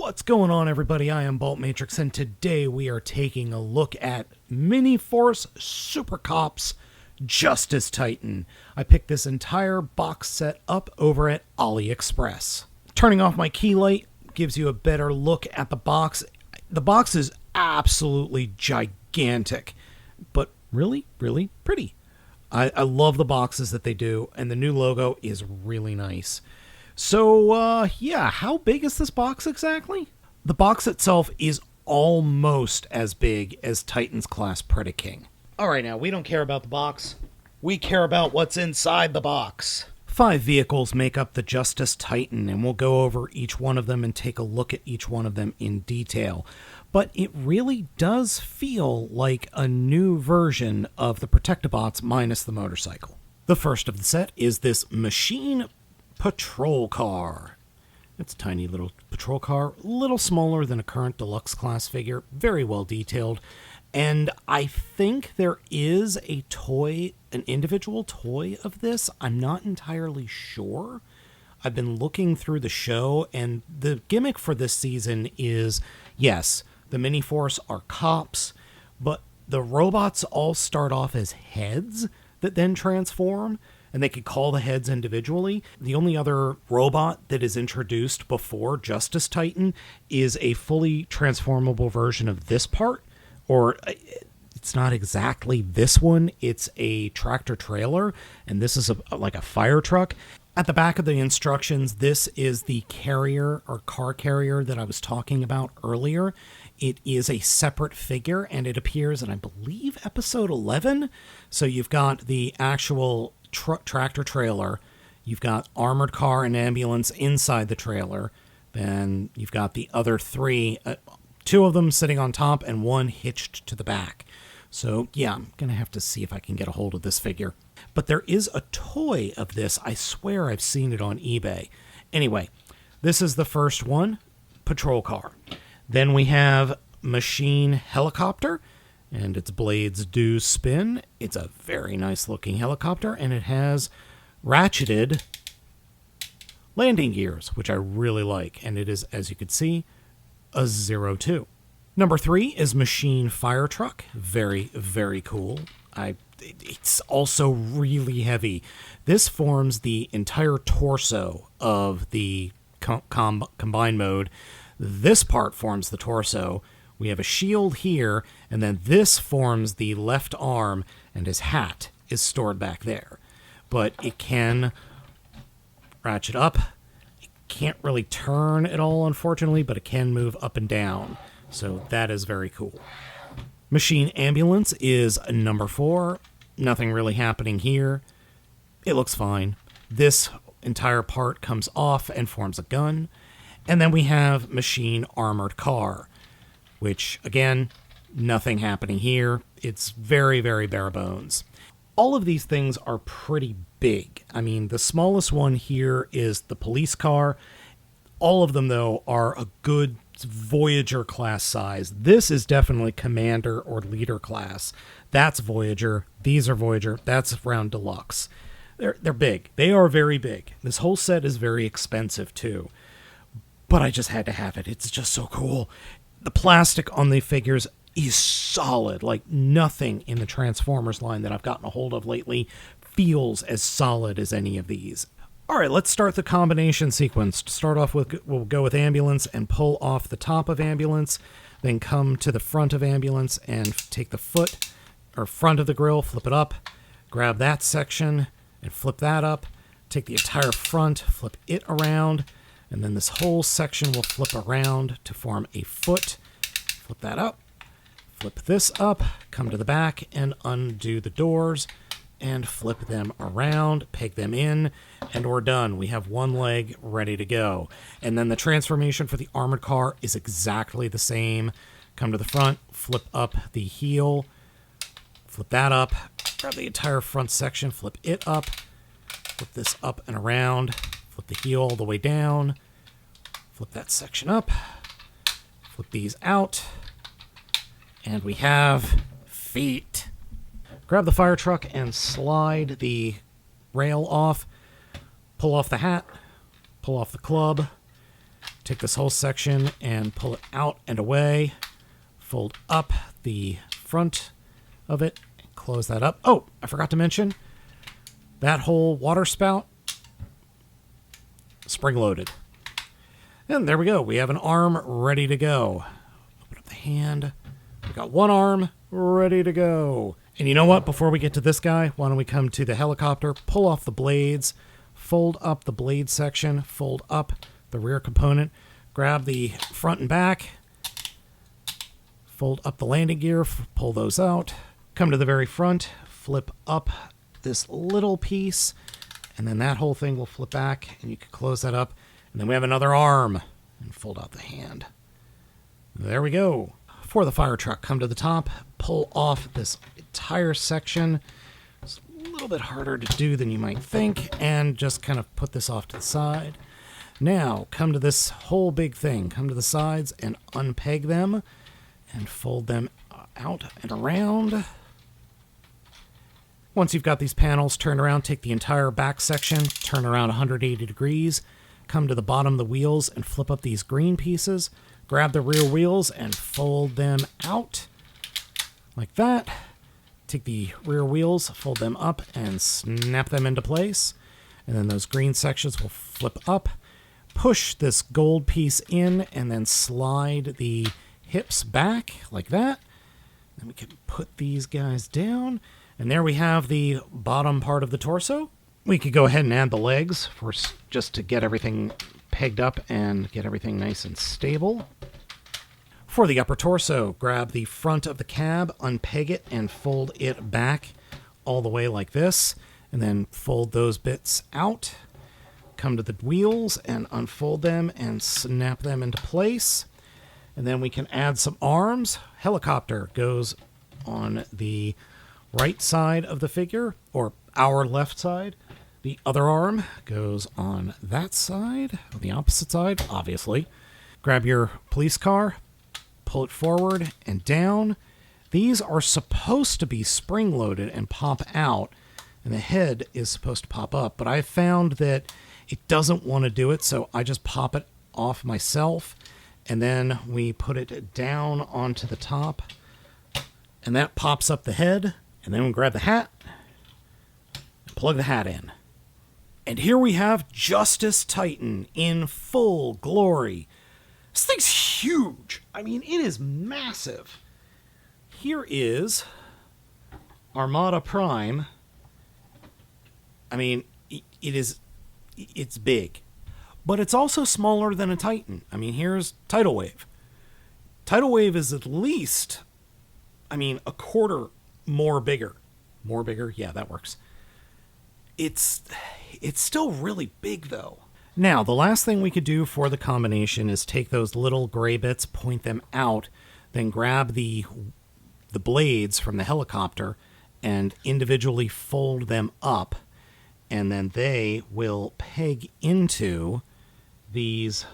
What's going on, everybody? I am Baltmatrix, and today we are taking a look at MiniForce Super Cops Justice Titan. I picked this entire box set up over at AliExpress. Turning off my key light gives you a better look at the box. The box is absolutely gigantic, but really, really pretty. I love the boxes that they do, and the new logo is really nice. So, yeah, how big is this box exactly? The box itself is almost as big as Titan's class Predaking. Alright, now, we don't care about the box. We care about what's inside the box. 5 vehicles make up the Justice Titan, and we'll go over each one of them and take a look at each one of them in detail. But it really does feel like a new version of the Protectobots minus the motorcycle. The first of the set is this machine patrol car. It's a tiny little patrol car, a little smaller than a current deluxe class figure, very well detailed, and I think there is a toy, an individual toy of this. I'm not entirely sure. I've been looking through the show, and the gimmick for this season is, yes, the MiniForce are cops, but the robots all start off as heads that then transform, and they could call the heads individually. The only other robot that is introduced before Justice Titan is a fully transformable version of this part, or it's not exactly this one, it's a tractor trailer, and this is like a fire truck. At the back of the instructions, this is the carrier or car carrier that I was talking about earlier. It is a separate figure, and it appears in, I believe, episode 11. So you've got the actual tractor trailer, you've got armored car and ambulance inside the trailer, then you've got the other 3, 2 of them sitting on top and 1 hitched to the back. So yeah, I'm gonna have to see if I can get a hold of this figure. But there is a toy of this. I swear I've seen it on eBay. Anyway, this is the first one, patrol car. Then we have machine helicopter, and its blades do spin. It's a very nice looking helicopter, and it has ratcheted landing gears, which I really like. And it is, as you can see, a 02. Number 3 is machine fire truck. Very, very cool. It's also really heavy. This forms the entire torso of the combined mode. This part forms the torso. We have a shield here, and then this forms the left arm, and his hat is stored back there. But it can ratchet up. It can't really turn at all, unfortunately, but it can move up and down. So that is very cool. Machine ambulance is number 4. Nothing really happening here. It looks fine. This entire part comes off and forms a gun. And then we have machine armored car, which, again, nothing happening here. It's very, very bare bones. All of these things are pretty big. I mean, the smallest one here is the police car. All of them, though, are a good Voyager class size. This is definitely Commander or Leader class. That's Voyager. These are Voyager. That's around Deluxe. They're big. They are very big. This whole set is very expensive, too. But I just had to have it. It's just so cool. The plastic on the figures is solid. Like, nothing in the Transformers line that I've gotten a hold of lately feels as solid as any of these. All right, let's start the combination sequence. To start off with, we'll go with ambulance and pull off the top of ambulance, then come to the front of ambulance and take the foot or front of the grill, flip it up, grab that section and flip that up, take the entire front, flip it around, and then this whole section will flip around to form a foot. Flip that up, flip this up, come to the back and undo the doors and flip them around, peg them in, and we're done. We have one leg ready to go. And then the transformation for the armored car is exactly the same. Come to the front, flip up the heel, flip that up, grab the entire front section, flip it up, flip this up and around, flip the heel all the way down, flip that section up, flip these out, and we have feet. Grab the fire truck and slide the rail off, pull off the hat, pull off the club, Take this whole section and pull it out and away. Fold up the front of it. Close that up. Oh, I forgot to mention that whole water spout, spring-loaded. And there we go. We have an arm ready to go. Open up the hand. We got one arm ready to go. And you know what? Before we get to this guy, why don't we come to the helicopter, pull off the blades, fold up the blade section, fold up the rear component, grab the front and back, fold up the landing gear, pull those out, come to the very front, flip up this little piece, and then that whole thing will flip back, and you can close that up. And then we have another arm, and fold out the hand. There we go. For the fire truck, come to the top, pull off this entire section. It's a little bit harder to do than you might think, and just kind of put this off to the side. Now, come to this whole big thing. Come to the sides and unpeg them, and fold them out and around. Once you've got these panels turned around, take the entire back section, turn around 180 degrees, come to the bottom of the wheels and flip up these green pieces. Grab the rear wheels and fold them out like that. Take the rear wheels, fold them up, and snap them into place. And then those green sections will flip up. Push this gold piece in, and then slide the hips back like that. Then we can put these guys down. And there we have the bottom part of the torso. We could go ahead and add the legs for just to get everything pegged up and get everything nice and stable. For the upper torso, grab the front of the cab, unpeg it, and fold it back all the way like this, and then fold those bits out. Come to the wheels and unfold them and snap them into place. And then we can add some arms. Helicopter goes on the right side of the figure, or our left side. The other arm goes on that side, on the opposite side, obviously. Grab your police car, pull it forward and down. These are supposed to be spring-loaded and pop out, and the head is supposed to pop up, but I found that it doesn't want to do it, so I just pop it off myself, and then we put it down onto the top, and that pops up the head, and then we grab the hat, and plug the hat in. And here we have Justice Titan in full glory. This thing's huge. I mean, it is massive. Here is Armada Prime. I mean, it's big. But it's also smaller than a Titan. I mean, here's Tidal Wave. Tidal Wave is at least, a quarter more bigger. More bigger? Yeah, that works. It's still really big, though. Now, the last thing we could do for the combination is take those little gray bits, point them out, then grab the blades from the helicopter and individually fold them up, and then they will peg into these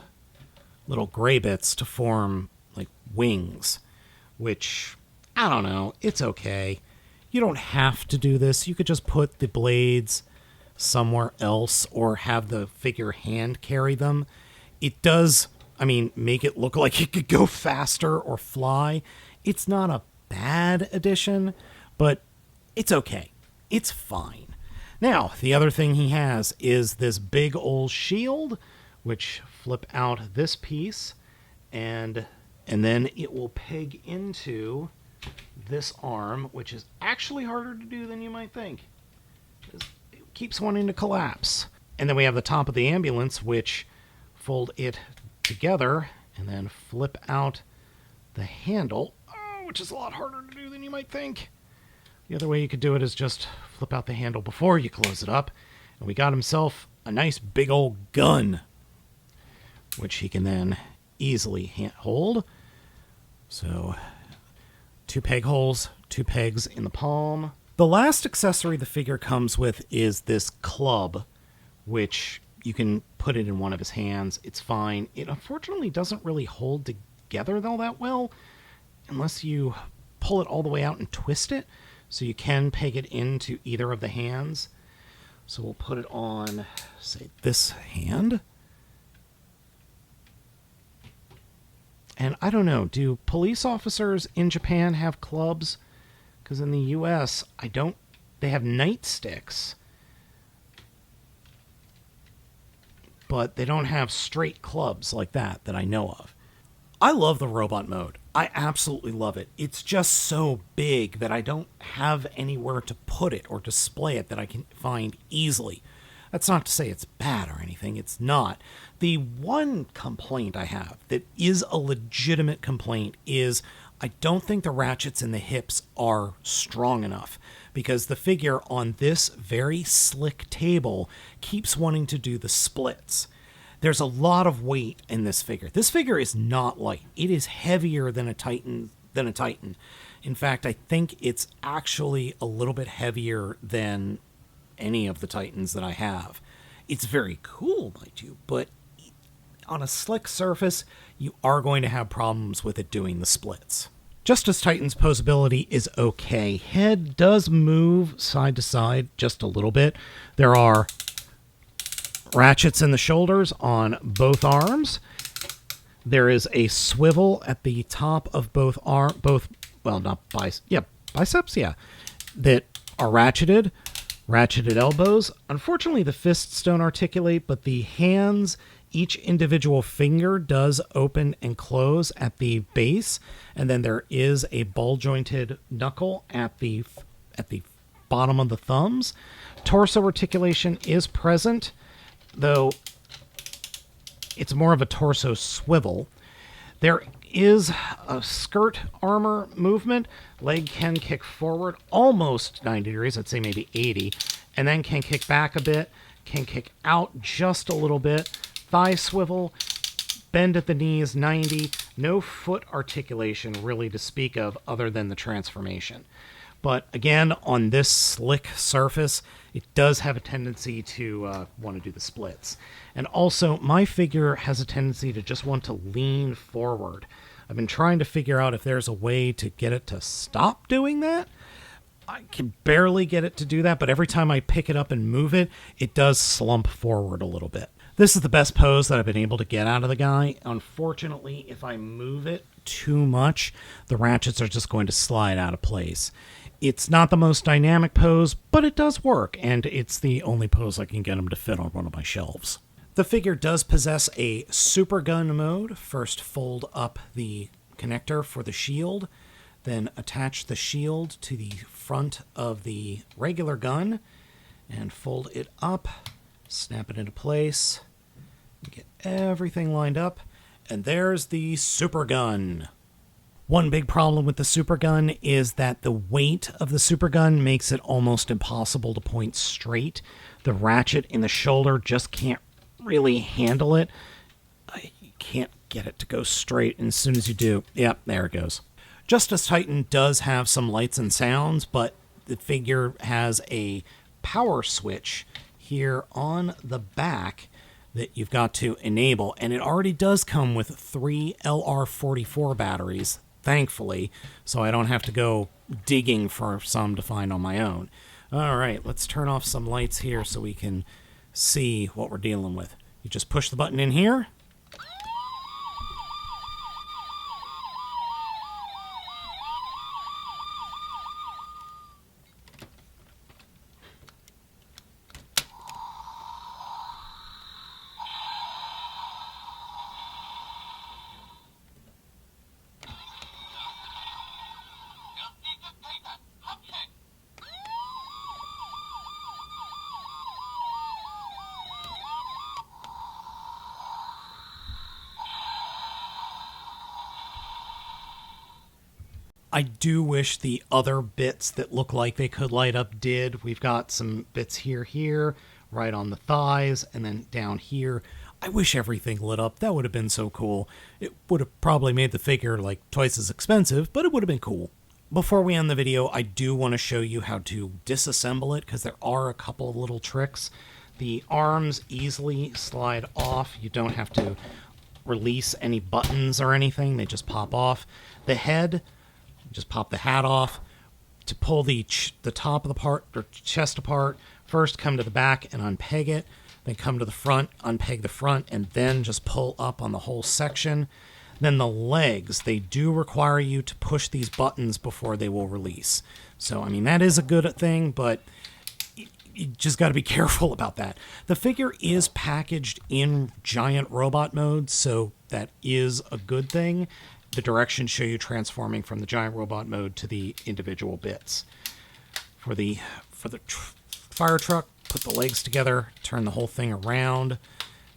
little gray bits to form, like, wings, which, I don't know, it's okay. You don't have to do this. You could just put the blades somewhere else or have the figure hand carry them. It does, make it look like it could go faster or fly. It's not a bad addition, but it's okay. It's fine. Now, the other thing he has is this big old shield, which flip out this piece, and then it will peg into this arm, which is actually harder to do than you might think. Keeps wanting to collapse. And then we have the top of the ambulance, which fold it together and then flip out the handle, which is a lot harder to do than you might think. The other way you could do it is just flip out the handle before you close it up. And we got himself a nice big old gun, which he can then easily hold. So 2 peg holes, 2 pegs in the palm. The last accessory the figure comes with is this club, which you can put it in one of his hands. It's fine. It unfortunately doesn't really hold together all that well unless you pull it all the way out and twist it. So you can peg it into either of the hands. So we'll put it on, say, this hand. And I don't know, do police officers in Japan have clubs? Because in the US, they have nightsticks. But they don't have straight clubs like that I know of. I love the robot mode. I absolutely love it. It's just so big that I don't have anywhere to put it or display it that I can find easily. That's not to say it's bad or anything. It's not. The one complaint I have that is a legitimate complaint is I don't think the ratchets in the hips are strong enough, because the figure on this very slick table keeps wanting to do the splits. There's a lot of weight in this figure. This figure is not light. It is heavier than a Titan. In fact, I think it's actually a little bit heavier than any of the Titans that I have. It's very cool, mind you, but on a slick surface, you are going to have problems with it doing the splits. Justice Titan's posability is okay. Head does move side to side just a little bit. There are ratchets in the shoulders on both arms. There is a swivel at the top of both biceps, that are ratcheted elbows. Unfortunately, the fists don't articulate, but the hands, each individual finger does open and close at the base, and then there is a ball-jointed knuckle at the bottom of the thumbs. Torso articulation is present, though it's more of a torso swivel. There is a skirt armor movement. Leg can kick forward almost 90 degrees, I'd say maybe 80, and then can kick back a bit, can kick out just a little bit. Thigh swivel, bend at the knees 90, no foot articulation really to speak of other than the transformation. But again, on this slick surface, it does have a tendency to want to do the splits. And also, my figure has a tendency to just want to lean forward. I've been trying to figure out if there's a way to get it to stop doing that. I can barely get it to do that, but every time I pick it up and move it, it does slump forward a little bit. This is the best pose that I've been able to get out of the guy. Unfortunately, if I move it too much, the ratchets are just going to slide out of place. It's not the most dynamic pose, but it does work, and it's the only pose I can get him to fit on one of my shelves. The figure does possess a super gun mode. First, fold up the connector for the shield, then attach the shield to the front of the regular gun, and fold it up, snap it into place, get everything lined up, and there's the super gun. One big problem with the super gun is that the weight of the super gun makes it almost impossible to point straight. The ratchet in the shoulder just can't really handle it. You can't get it to go straight, and as soon as you do, yep, there it goes. Justice Titan does have some lights and sounds, but the figure has a power switch here on the back that you've got to enable, and it already does come with 3 LR44 batteries, thankfully, so I don't have to go digging for some to find on my own. All right, let's turn off some lights here so we can see what we're dealing with. You just push the button in here. I do wish the other bits that look like they could light up did. We've got some bits here, right on the thighs, and then down here. I wish everything lit up. That would have been so cool. It would have probably made the figure like twice as expensive, but it would have been cool. Before we end the video, I do want to show you how to disassemble it, because there are a couple of little tricks. The arms easily slide off. You don't have to release any buttons or anything. They just pop off. The head, just pop the hat off. To pull the top of the part or chest apart, first come to the back and unpeg it, then come to the front, unpeg the front, and then just pull up on the whole section. Then the legs, they do require you to push these buttons before they will release. So, I mean, that is a good thing, but you just got to be careful about that. The figure is packaged in giant robot mode, so that is a good thing. The directions show you transforming from the giant robot mode to the individual bits. For the fire truck, put the legs together, turn the whole thing around,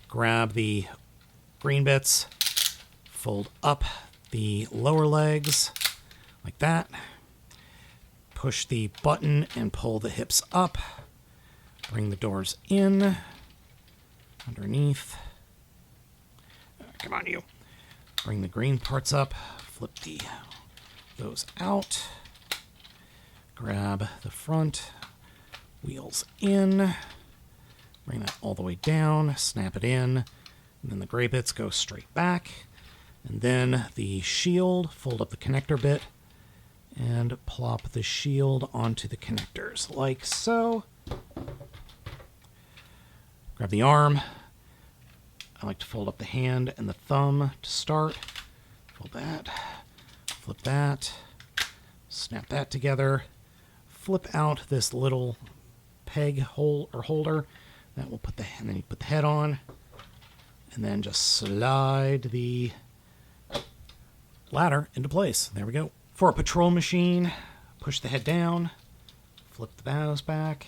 grab the green bits, fold up the lower legs like that, push the button and pull the hips up, bring the doors in, underneath, come on you, bring the green parts up, flip those out, grab the front, wheels in, bring that all the way down, snap it in, and then the gray bits go straight back. And then the shield, fold up the connector bit, and plop the shield onto the connectors, like so. Grab the arm. I like to fold up the hand and the thumb to start. Fold that, flip that, snap that together, flip out this little peg hole or holder. That will put and then you put the head on, and then just slide the ladder into place. There we go. For a patrol machine, push the head down, flip the bows back,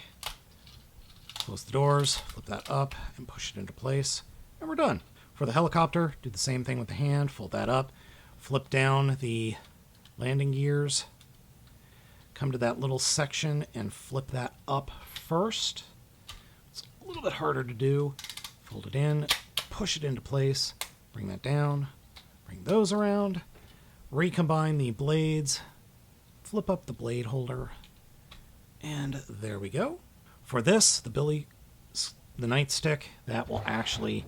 close the doors, flip that up, and push it into place, and we're done. For the helicopter, do the same thing with the hand, fold that up, flip down the landing gears, come to that little section and flip that up first. It's a little bit harder to do. Fold it in, push it into place, bring that down, bring those around, recombine the blades, flip up the blade holder, and there we go. For this, the nightstick, that will actually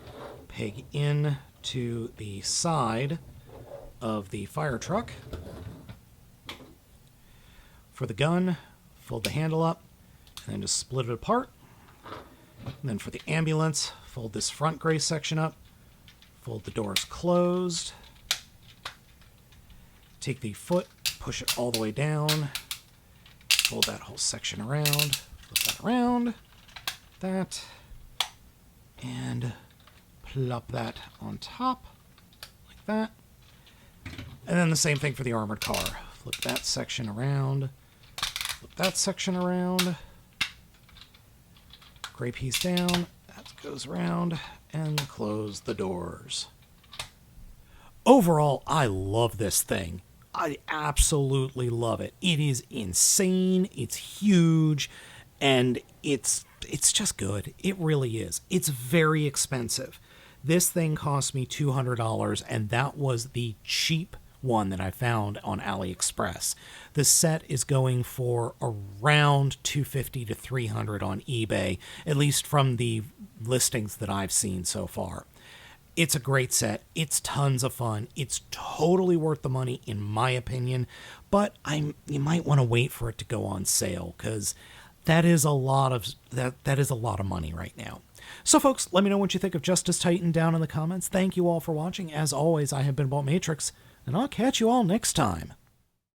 peg in to the side of the fire truck. For the gun, fold the handle up, and then just split it apart. And then for the ambulance, fold this front gray section up, fold the doors closed, take the foot, push it all the way down, fold that whole section around, flip that around, that, and plop that on top, like that. And then the same thing for the armored car. Flip that section around, flip that section around, gray piece down, that goes around, and close the doors. Overall, I love this thing. I absolutely love it. It is insane, it's huge, and it's just good. It really is. It's very expensive. This thing cost me $200, and that was the cheap one that I found on AliExpress. The set is going for around $250 to $300 on eBay, at least from the listings that I've seen so far. It's a great set. It's tons of fun. It's totally worth the money, in my opinion, but you might want to wait for it to go on sale, because that is a lot of money right now. So folks, let me know what you think of Justice Titan down in the comments. Thank you all for watching. As always, I have been Baltmatrix, and I'll catch you all next time.